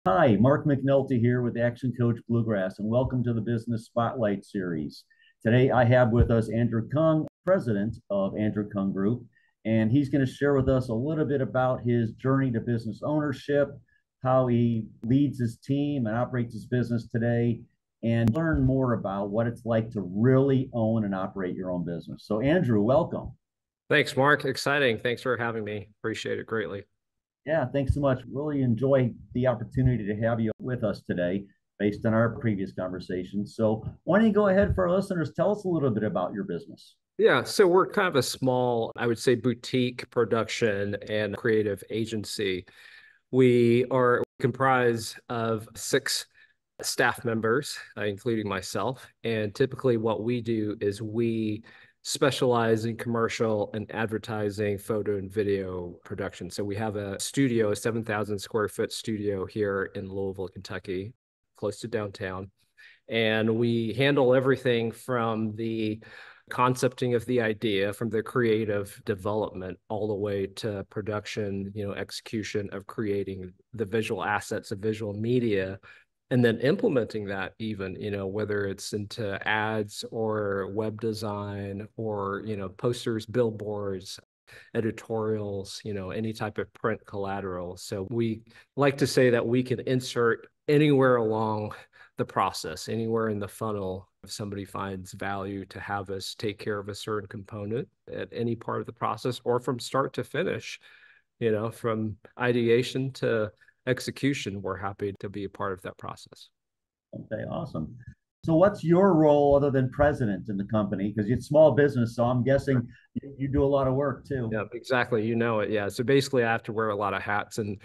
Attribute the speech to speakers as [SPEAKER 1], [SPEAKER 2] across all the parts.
[SPEAKER 1] Hi, Mark McNulty here with Action Coach Bluegrass, and welcome to the Business Spotlight Series. Today I have with us Andrew Kung, president of Andrew Kung Group, and he's going to share with us a little bit about his journey to business ownership, how he leads his team and operates his business today, and learn more about what it's like to really own and operate your own business. So, Andrew, welcome.
[SPEAKER 2] Thanks, Mark. Exciting. Thanks for having me. Appreciate it greatly.
[SPEAKER 1] Yeah, thanks so much. Really enjoy the opportunity to have you with us today based on our previous conversations. So, why don't you go ahead for our listeners? Tell us a little bit about your business.
[SPEAKER 2] Yeah, so we're kind of a small, I would say, boutique production and creative agency. We are comprised of six staff members, including myself. And typically, what we do is we specialize in commercial and advertising, photo and video production. So we have a studio, a 7,000 square foot studio here in Louisville, Kentucky, close to downtown. And we handle everything from the concepting of the idea, from the creative development all the way to production, execution of creating the visual assets of visual media, and then implementing that, even, whether it's into ads or web design or, posters, billboards, editorials, any type of print collateral. So we like to say that we can insert anywhere along the process, anywhere in the funnel. If somebody finds value to have us take care of a certain component at any part of the process, or from start to finish, from ideation to execution, we're happy to be a part of that process.
[SPEAKER 1] Okay, awesome. So, what's your role other than president in the company? Because it's small business, so I'm guessing you do a lot of work too.
[SPEAKER 2] Yeah, exactly. You know it. Yeah. So basically, I have to wear a lot of hats, and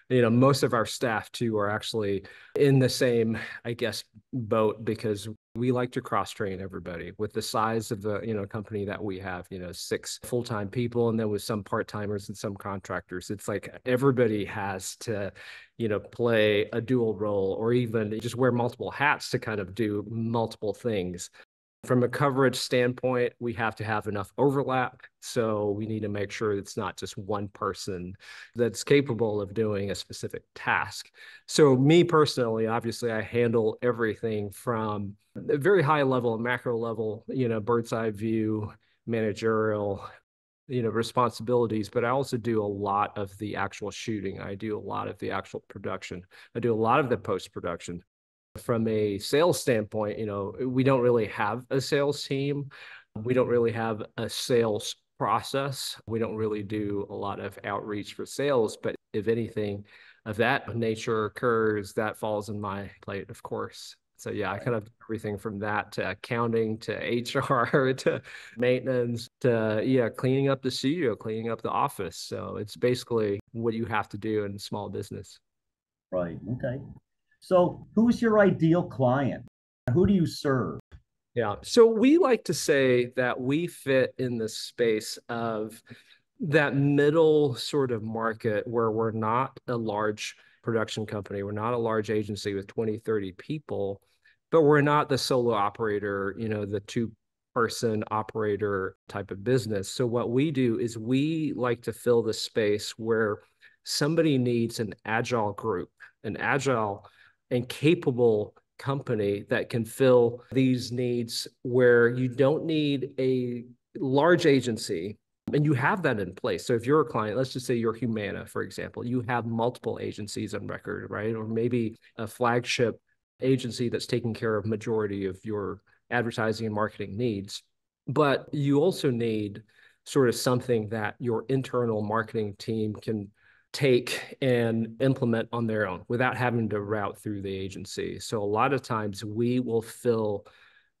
[SPEAKER 2] most of our staff too are actually in the same, I guess, boat, because we like to cross train everybody with the size of the company that we have. Six full-time people, and then with some part-timers and some contractors. It's like everybody has to play a dual role, or even just wear multiple hats to kind of do multiple things. From a coverage standpoint, we have to have enough overlap. So we need to make sure it's not just one person that's capable of doing a specific task. So me personally, obviously, I handle everything from a very high level and macro level, bird's eye view, managerial, responsibilities, but I also do a lot of the actual shooting. I do a lot of the actual production. I do a lot of the post-production. From a sales standpoint, we don't really have a sales team. We don't really have a sales process. We don't really do a lot of outreach for sales, but if anything of that nature occurs, that falls in my plate, of course. So yeah, I kind of do everything from that to accounting to HR to maintenance to cleaning up the studio, cleaning up the office. So it's basically what you have to do in small business.
[SPEAKER 1] Right. Okay. So, who's your ideal client? Who do you serve?
[SPEAKER 2] Yeah. So we like to say that we fit in the space of that middle sort of market where we're not a large production company. We're not a large agency with 20, 30 people, but we're not the solo operator, the two-person operator type of business. So what we do is we like to fill the space where somebody needs an agile group, an agile and capable company that can fill these needs, where you don't need a large agency and you have that in place. So if you're a client, let's just say you're Humana, for example, you have multiple agencies on record, right? Or maybe a flagship agency that's taking care of majority of your advertising and marketing needs. But you also need sort of something that your internal marketing team can take and implement on their own without having to route through the agency. So a lot of times we will fill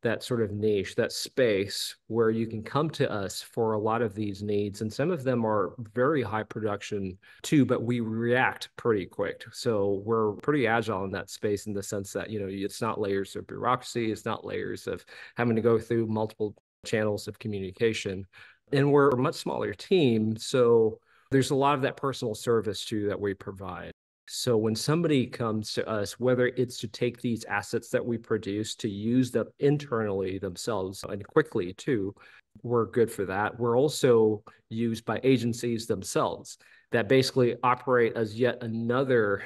[SPEAKER 2] that sort of niche, that space where you can come to us for a lot of these needs. And some of them are very high production too, but we react pretty quick. So we're pretty agile in that space, in the sense that, it's not layers of bureaucracy. It's not layers of having to go through multiple channels of communication. And we're a much smaller team. So there's a lot of that personal service too that we provide. So when somebody comes to us, whether it's to take these assets that we produce to use them internally themselves and quickly too, we're good for that. We're also used by agencies themselves that basically operate as yet another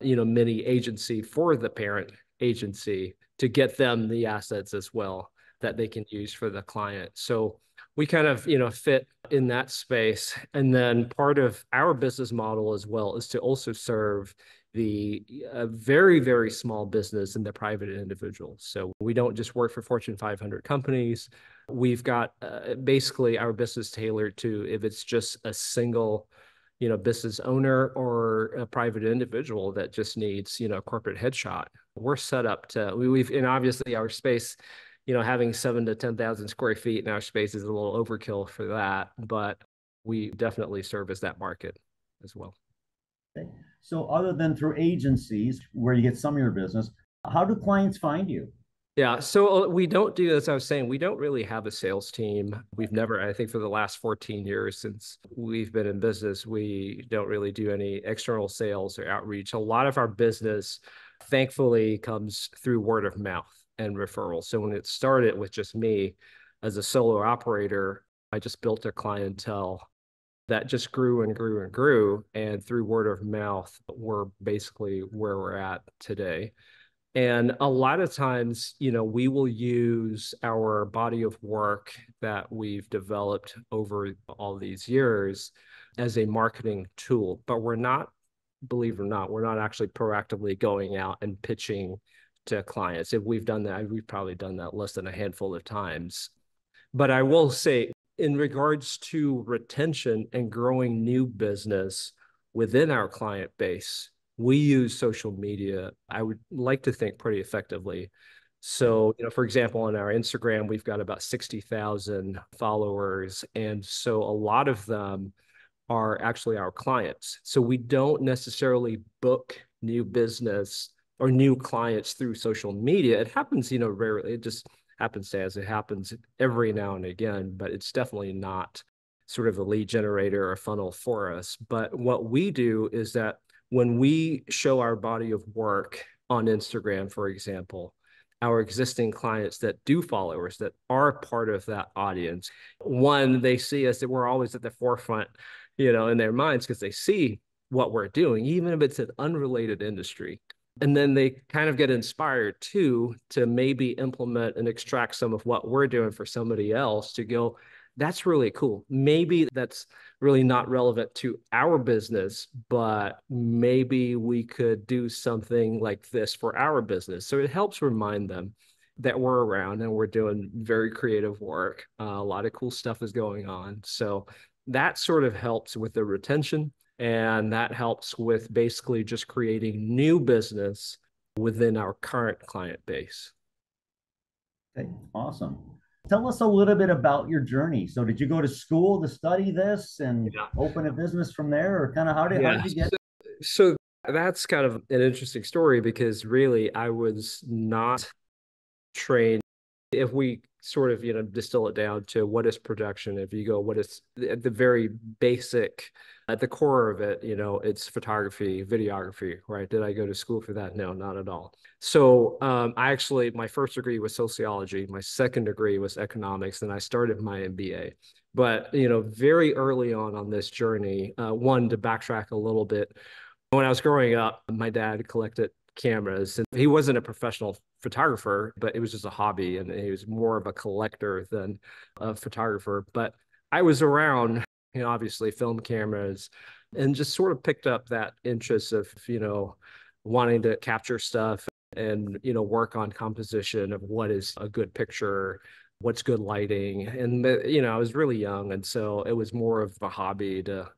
[SPEAKER 2] mini agency for the parent agency to get them the assets as well that they can use for the client. So we kind of, fit in that space. And then part of our business model as well is to also serve the very, very small business and the private individual. So we don't just work for Fortune 500 companies. We've got basically our business tailored to if it's just a single business owner or a private individual that just needs, a corporate headshot. We're set up to, and obviously our space, having 7 to 10,000 square feet in our space is a little overkill for that, but we definitely service that market as well.
[SPEAKER 1] Okay. So other than through agencies where you get some of your business, how do clients find you?
[SPEAKER 2] Yeah, so we don't do, as I was saying, we don't really have a sales team. We've never, I think for the last 14 years since we've been in business, we don't really do any external sales or outreach. A lot of our business, thankfully, comes through word of mouth and referrals. So when it started with just me as a solo operator, I just built a clientele that just grew and grew and grew. And through word of mouth, we're basically where we're at today. And a lot of times, we will use our body of work that we've developed over all these years as a marketing tool. But we're not, believe it or not, we're not actually proactively going out and pitching to clients. If we've done that, we've probably done that less than a handful of times. But I will say, in regards to retention and growing new business within our client base, we use social media, I would like to think, pretty effectively. So, for example, on our Instagram, we've got about 60,000 followers. And so a lot of them are actually our clients. So we don't necessarily book new business or new clients through social media. It happens, rarely. It just happens as it happens every now and again, but it's definitely not sort of a lead generator or funnel for us. But what we do is that when we show our body of work on Instagram, for example, our existing clients that do follow us, that are part of that audience, one, they see us that we're always at the forefront, in their minds because they see what we're doing, even if it's an unrelated industry. And then they kind of get inspired too to maybe implement and extract some of what we're doing for somebody else to go, that's really cool. Maybe that's really not relevant to our business, but maybe we could do something like this for our business. So it helps remind them that we're around and we're doing very creative work. A lot of cool stuff is going on. So that sort of helps with the retention, and that helps with basically just creating new business within our current client base.
[SPEAKER 1] Okay, awesome. Tell us a little bit about your journey. So did you go to school to study this and open a business from there, or kind of how did you get?
[SPEAKER 2] So that's kind of an interesting story because really I was not trained. If we sort of, distill it down to what is production, if you go, what is at the very basic, at the core of it, it's photography, videography, right? Did I go to school for that? No, not at all. So my first degree was sociology. My second degree was economics, and I started my MBA. But, very early on this journey, one, to backtrack a little bit, when I was growing up, my dad collected cameras, and he wasn't a professional photographer, but it was just a hobby, and he was more of a collector than a photographer. But I was around, obviously film cameras, and just sort of picked up that interest of, wanting to capture stuff and, work on composition of what is a good picture, what's good lighting. And, I was really young. And so it was more of a hobby to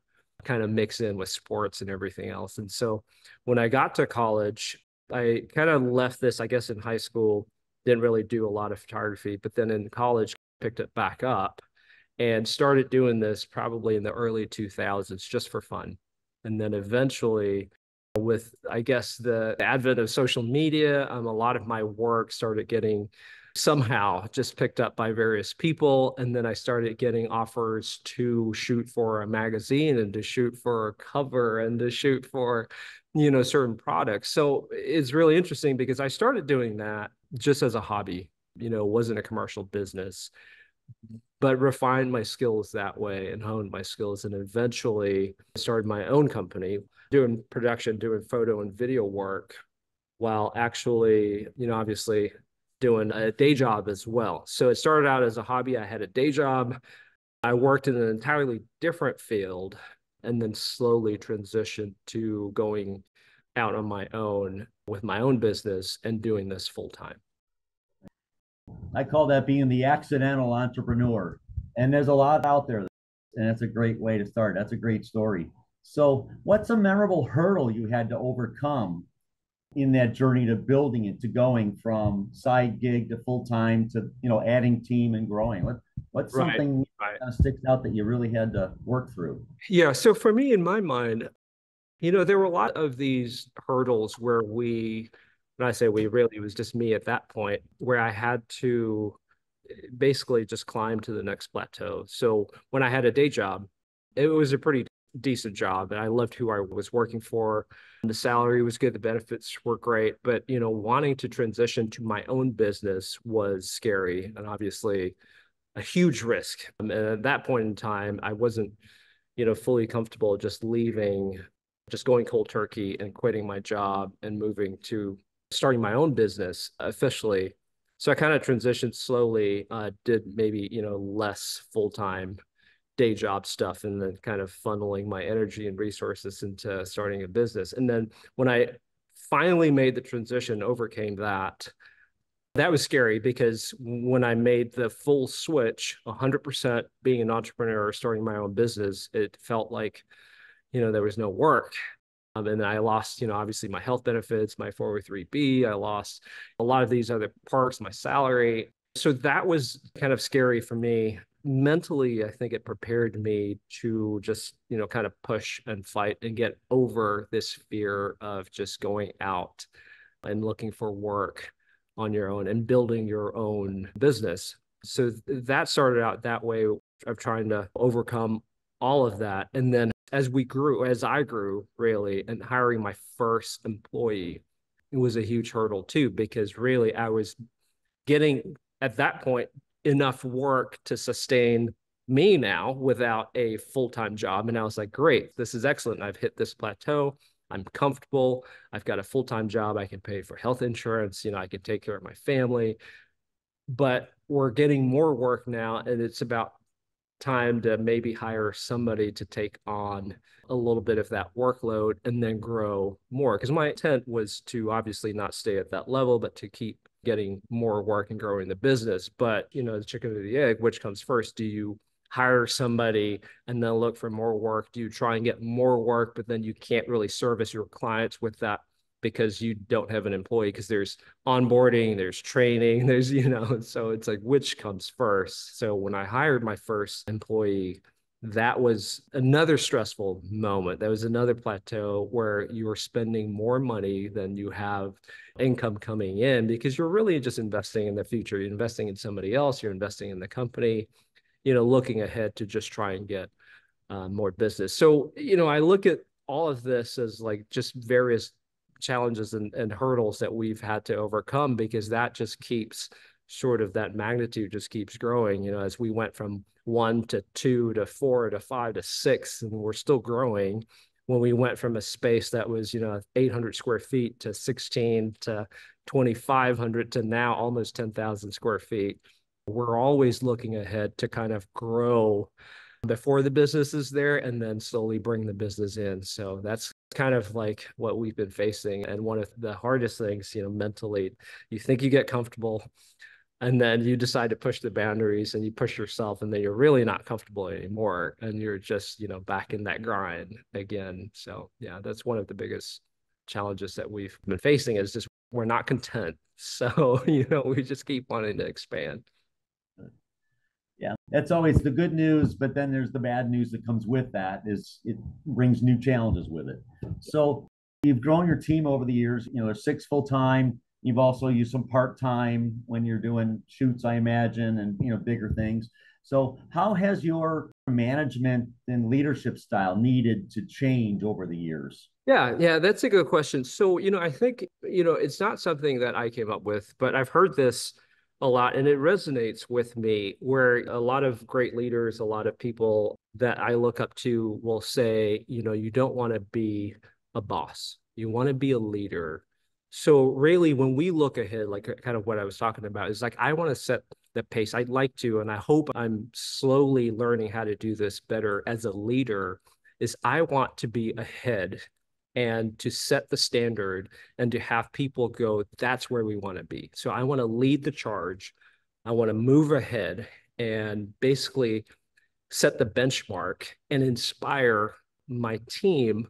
[SPEAKER 2] kind of mix in with sports and everything else. And so when I got to college, I kind of left this, I guess, in high school, didn't really do a lot of photography, but then in college, picked it back up and started doing this probably in the early 2000s just for fun. And then eventually, with, I guess, the advent of social media, a lot of my work started getting somehow just picked up by various people. And then I started getting offers to shoot for a magazine and to shoot for a cover and to shoot for, certain products. So it's really interesting because I started doing that just as a hobby, wasn't a commercial business. but refined my skills that way and honed my skills, and eventually started my own company doing production, doing photo and video work, while actually, obviously doing a day job as well. So it started out as a hobby. I had a day job. I worked in an entirely different field and then slowly transitioned to going out on my own with my own business and doing this full time.
[SPEAKER 1] I call that being the accidental entrepreneur. And there's a lot out there, and that's a great way to start. That's a great story. So, what's a memorable hurdle you had to overcome in that journey to building it, to going from side gig to full time to adding team and growing? What's
[SPEAKER 2] Right.
[SPEAKER 1] something
[SPEAKER 2] Right.
[SPEAKER 1] kind of sticks out that you really had to work through?
[SPEAKER 2] Yeah. So for me, in my mind, there were a lot of these hurdles where when I say we, really, it was just me at that point, where I had to basically just climb to the next plateau. So when I had a day job, it was a pretty decent job and I loved who I was working for. The salary was good, the benefits were great, but wanting to transition to my own business was scary and obviously a huge risk. And at that point in time, I wasn't, fully comfortable just leaving, just going cold turkey and quitting my job and moving to starting my own business officially. So I kind of transitioned slowly, did maybe, less full-time day job stuff and then kind of funneling my energy and resources into starting a business. And then when I finally made the transition, overcame that was scary because when I made the full switch, 100% being an entrepreneur, starting my own business, it felt like, there was no work. And I lost, obviously my health benefits, my 403B. I lost a lot of these other parts, my salary. So that was kind of scary for me. Mentally, I think it prepared me to just, kind of push and fight and get over this fear of just going out and looking for work on your own and building your own business. So that started out that way of trying to overcome all of that. And then as I grew really and hiring my first employee, it was a huge hurdle too, because really I was getting at that point enough work to sustain me now without a full-time job. And I was like, great, this is excellent. I've hit this plateau. I'm comfortable. I've got a full-time job. I can pay for health insurance. I can take care of my family. But we're getting more work now, and it's about time to maybe hire somebody to take on a little bit of that workload and then grow more. Because my intent was to obviously not stay at that level, but to keep getting more work and growing the business. But, the chicken or the egg, which comes first? Do you hire somebody and then look for more work? Do you try and get more work, but then you can't really service your clients with that because you don't have an employee? Because there's onboarding, there's training, there's, so it's like, which comes first? So when I hired my first employee, that was another stressful moment. That was another plateau where you are spending more money than you have income coming in, because you're really just investing in the future. You're investing in somebody else, you're investing in the company, looking ahead to just try and get more business. So, I look at all of this as like just various challenges and hurdles that we've had to overcome, because that just keeps that magnitude just keeps growing, as we went from 1 to 2 to 4 to 5 to 6, and we're still growing. When we went from a space that was, 800 square feet to 16 to 2,500 to now almost 10,000 square feet, we're always looking ahead to kind of grow before the business is there and then slowly bring the business in. So that's kind of like what we've been facing. And one of the hardest things, mentally, you think you get comfortable and then you decide to push the boundaries and you push yourself, and then you're really not comfortable anymore. And you're just, back in that grind again. So yeah, that's one of the biggest challenges that we've been facing, is just we're not content. So, we just keep wanting to expand.
[SPEAKER 1] Yeah, that's always the good news, but then there's the bad news that comes with that, is it brings new challenges with it. So you've grown your team over the years. There's 6 full time. You've also used some part time when you're doing shoots, I imagine, and bigger things. So how has your management and leadership style needed to change over the years?
[SPEAKER 2] Yeah, that's a good question. So, I think, it's not something that I came up with, but I've heard this a lot, and it resonates with me, where a lot of great leaders, a lot of people that I look up to will say, you don't want to be a boss. You want to be a leader. So really, when we look ahead, like kind of what I was talking about, is like I want to set the pace. I'd like to, and I hope I'm slowly learning how to do this better as a leader, is I want to be ahead and to set the standard and to have people go, that's where we want to be. So I want to lead the charge. I want to move ahead and basically set the benchmark and inspire my team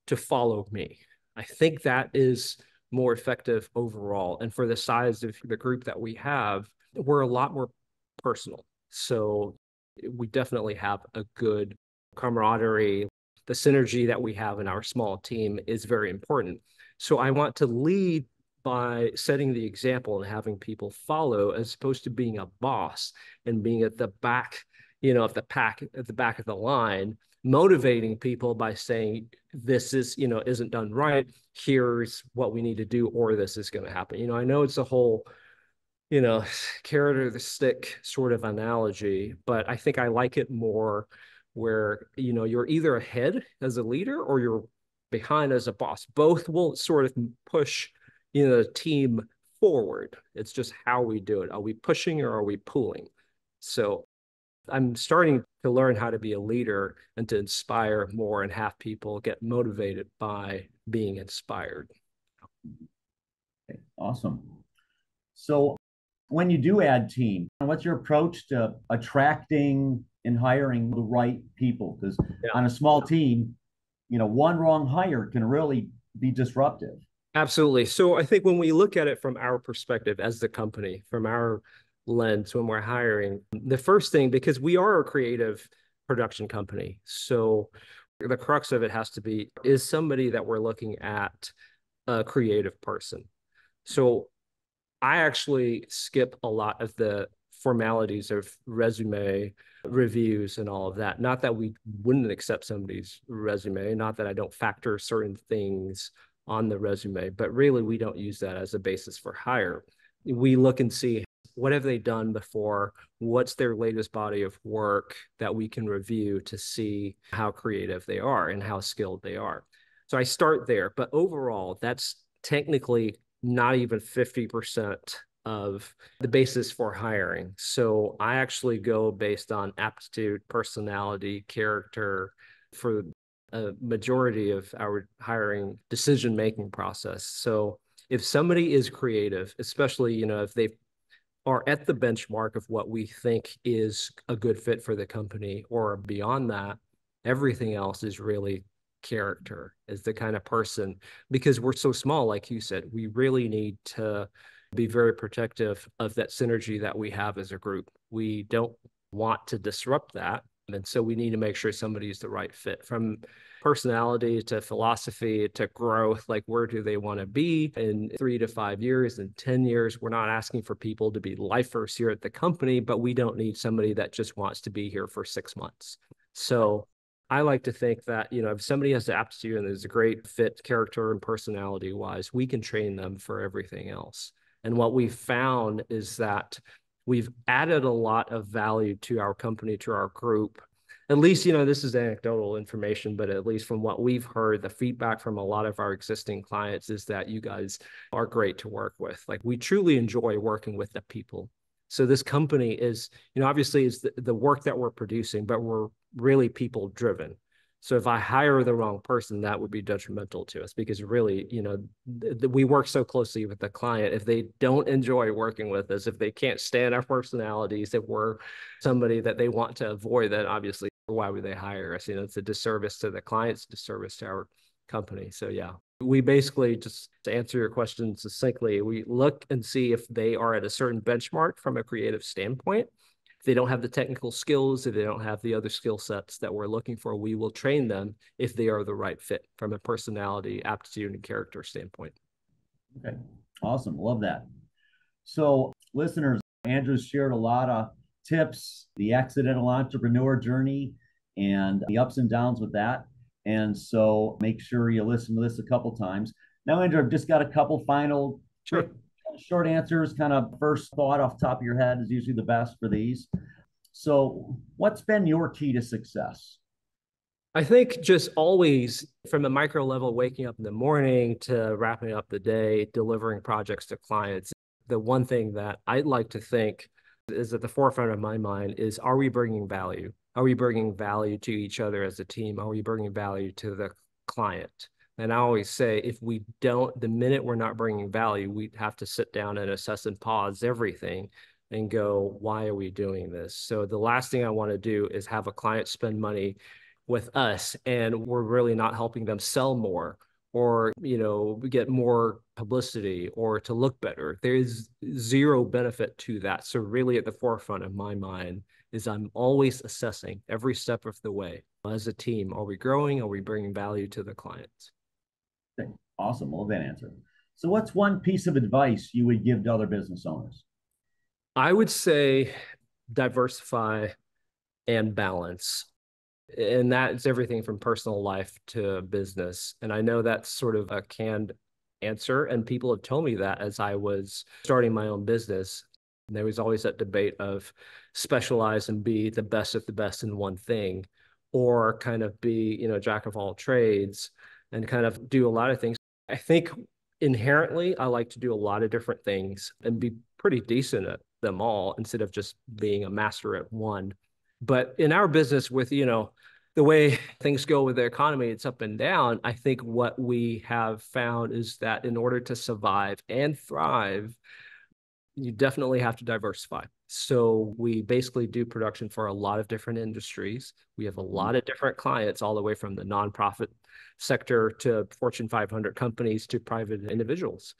[SPEAKER 2] to follow me. I think that is more effective overall. And for the size of the group that we have, we're a lot more personal. So we definitely have a good camaraderie. The synergy that we have in our small team is very important. So I want to lead by setting the example and having people follow, as opposed to being a boss and being at the back, of the pack, at the back of the line, motivating people by saying, this is, isn't done right. Here's what we need to do, or this is going to happen. I know it's a whole, carrot or the stick sort of analogy, but I think I like it more where, you're either ahead as a leader or you're behind as a boss. Both will sort of push, the team forward. It's just how we do it. Are we pushing or are we pulling? So I'm starting to learn how to be a leader and to inspire more and have people get motivated by being inspired.
[SPEAKER 1] Okay, awesome. So when you do add team, what's your approach to attracting and hiring the right people? Because on a small team, one wrong hire can really be disruptive.
[SPEAKER 2] Absolutely. So I think when we look at it from our perspective as the company, from our lens when we're hiring, the first thing, because we are a creative production company, so the crux of it has to be, is somebody that we're looking at a creative person. So I actually skip a lot of the formalities of resume reviews and all of that. Not that we wouldn't accept somebody's resume, not that I don't factor certain things on the resume, but really we don't use that as a basis for hire. We look and see, what have they done before? What's their latest body of work that we can review to see how creative they are and how skilled they are? So I start there, but overall, that's technically not even 50% of the basis for hiring. So I actually go based on aptitude, personality, character for a majority of our hiring decision-making process. So if somebody is creative, especially, if they are at the benchmark of what we think is a good fit for the company or beyond that, everything else is really character, is the kind of person, because we're so small, like you said, we really need to be very protective of that synergy that we have as a group. We don't want to disrupt that. And so we need to make sure somebody is the right fit, from personality to philosophy to growth. Like, where do they want to be in 3 to 5 years and 10 years? We're not asking for people to be lifers here at the company, but we don't need somebody that just wants to be here for 6 months. So I like to think that, if somebody has the aptitude and is a great fit character and personality wise, we can train them for everything else. And what we've found is that we've added a lot of value to our company, to our group. At least, this is anecdotal information, but at least from what we've heard, the feedback from a lot of our existing clients is that you guys are great to work with. Like, we truly enjoy working with the people. So this company is, obviously it's the work that we're producing, but we're really people driven. So if I hire the wrong person, that would be detrimental to us, because really, we work so closely with the client. If they don't enjoy working with us, if they can't stand our personalities, if we're somebody that they want to avoid, then obviously why would they hire us? It's a disservice to the clients, disservice to our company. So yeah, we basically, just to answer your question succinctly, we look and see if they are at a certain benchmark from a creative standpoint. If they don't have the technical skills, if they don't have the other skill sets that we're looking for, we will train them if they are the right fit from a personality, aptitude, and character standpoint.
[SPEAKER 1] Okay, awesome. Love that. So, listeners, Andrew's shared a lot of tips, the accidental entrepreneur journey, and the ups and downs with that. And so make sure you listen to this a couple times. Now, Andrew, I've just got a couple final quick Short answers, kind of first thought off the top of your head is usually the best for these. So, what's been your key to success?
[SPEAKER 2] I think just always from a micro level, waking up in the morning to wrapping up the day, delivering projects to clients. The one thing that I'd like to think is at the forefront of my mind is, are we bringing value? Are we bringing value to each other as a team? Are we bringing value to the client? And I always say, if we don't, the minute we're not bringing value, we have to sit down and assess and pause everything and go, why are we doing this? So the last thing I want to do is have a client spend money with us and we're really not helping them sell more or get more publicity or to look better. There's zero benefit to that. So really at the forefront of my mind is I'm always assessing every step of the way as a team. Are we growing? Are we bringing value to the clients?
[SPEAKER 1] Awesome. Love that answer. So, what's one piece of advice you would give to other business owners?
[SPEAKER 2] I would say diversify and balance. And that's everything from personal life to business. And I know that's sort of a canned answer. And people have told me that as I was starting my own business. And there was always that debate of specialize and be the best of the best in one thing, or kind of be, jack of all trades and kind of do a lot of things. I think inherently, I like to do a lot of different things and be pretty decent at them all instead of just being a master at one. But in our business with, the way things go with the economy, it's up and down. I think what we have found is that in order to survive and thrive, you definitely have to diversify. So we basically do production for a lot of different industries. We have a lot of different clients, all the way from the nonprofit sector to Fortune 500 companies to private individuals.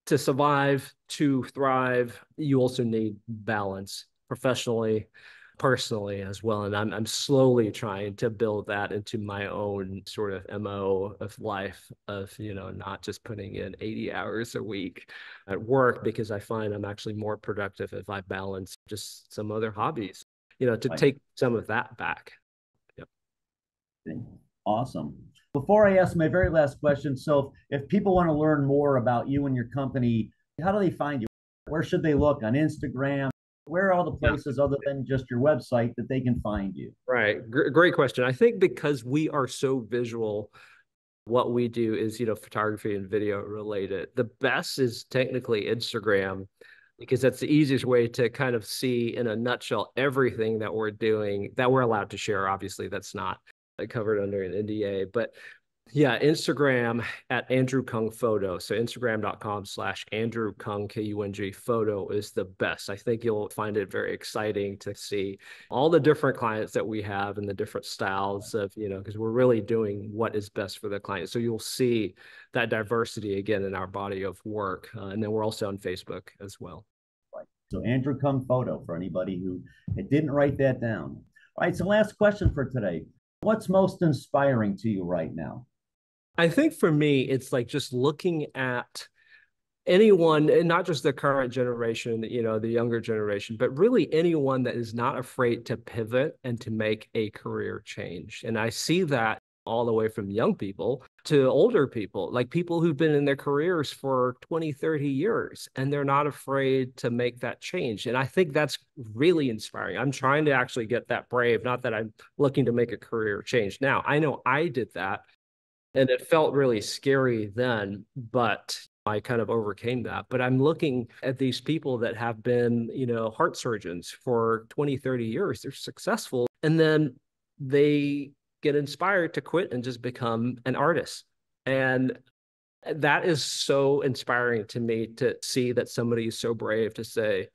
[SPEAKER 2] To survive, to thrive, you also need balance professionally, personally as well. And I'm slowly trying to build that into my own sort of MO of life of, not just putting in 80 hours a week at work, because I find I'm actually more productive if I balance just some other hobbies, to take some of that back. Yep.
[SPEAKER 1] Awesome. Before I ask my very last question, so if people want to learn more about you and your company, how do they find you? Where should they look? On Instagram? Where are all the places other than just your website that they can find you?
[SPEAKER 2] Right. Great question. I think because we are so visual, what we do is, photography and video related. The best is technically Instagram, because that's the easiest way to kind of see in a nutshell everything that we're doing that we're allowed to share. Obviously, that's not covered under an NDA, but yeah, Instagram at Andrew Kung Photo. So Instagram.com/Andrew Kung, Kung photo is the best. I think you'll find it very exciting to see all the different clients that we have and the different styles of, because we're really doing what is best for the client. So you'll see that diversity again in our body of work. And then we're also on Facebook as well.
[SPEAKER 1] Right. So Andrew Kung Photo for anybody who didn't write that down. All right. So last question for today. What's most inspiring to you right now?
[SPEAKER 2] I think for me, it's like just looking at anyone, and not just the current generation, the younger generation, but really anyone that is not afraid to pivot and to make a career change. And I see that all the way from young people to older people, like people who've been in their careers for 20, 30 years, and they're not afraid to make that change. And I think that's really inspiring. I'm trying to actually get that brave, not that I'm looking to make a career change. Now, I know I did that. And it felt really scary then, but I kind of overcame that. But I'm looking at these people that have been, heart surgeons for 20, 30 years. They're successful. And then they get inspired to quit and just become an artist. And that is so inspiring to me to see that somebody is so brave to say,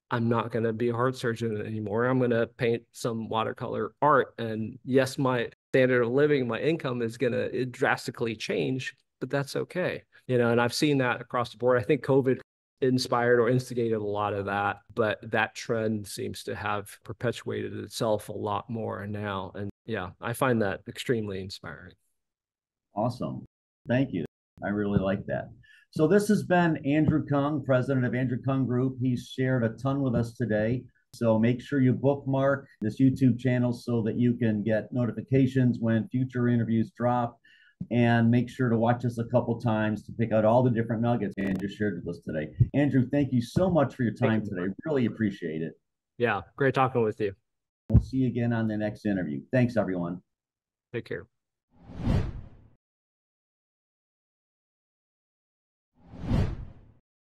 [SPEAKER 2] I'm not going to be a heart surgeon anymore. I'm going to paint some watercolor art. And yes, my standard of living, my income is going to drastically change, but that's okay. And I've seen that across the board. I think COVID inspired or instigated a lot of that, but that trend seems to have perpetuated itself a lot more now. And yeah, I find that extremely inspiring.
[SPEAKER 1] Awesome. Thank you. I really like that. So this has been Andrew Kung, president of Andrew Kung Group. He's shared a ton with us today. So make sure you bookmark this YouTube channel so that you can get notifications when future interviews drop. and make sure to watch us a couple times to pick out all the different nuggets Andrew shared with us today. Andrew, thank you so much for your time today. Really appreciate it.
[SPEAKER 2] Yeah, great talking with you.
[SPEAKER 1] We'll see you again on the next interview. Thanks, everyone.
[SPEAKER 2] Take care.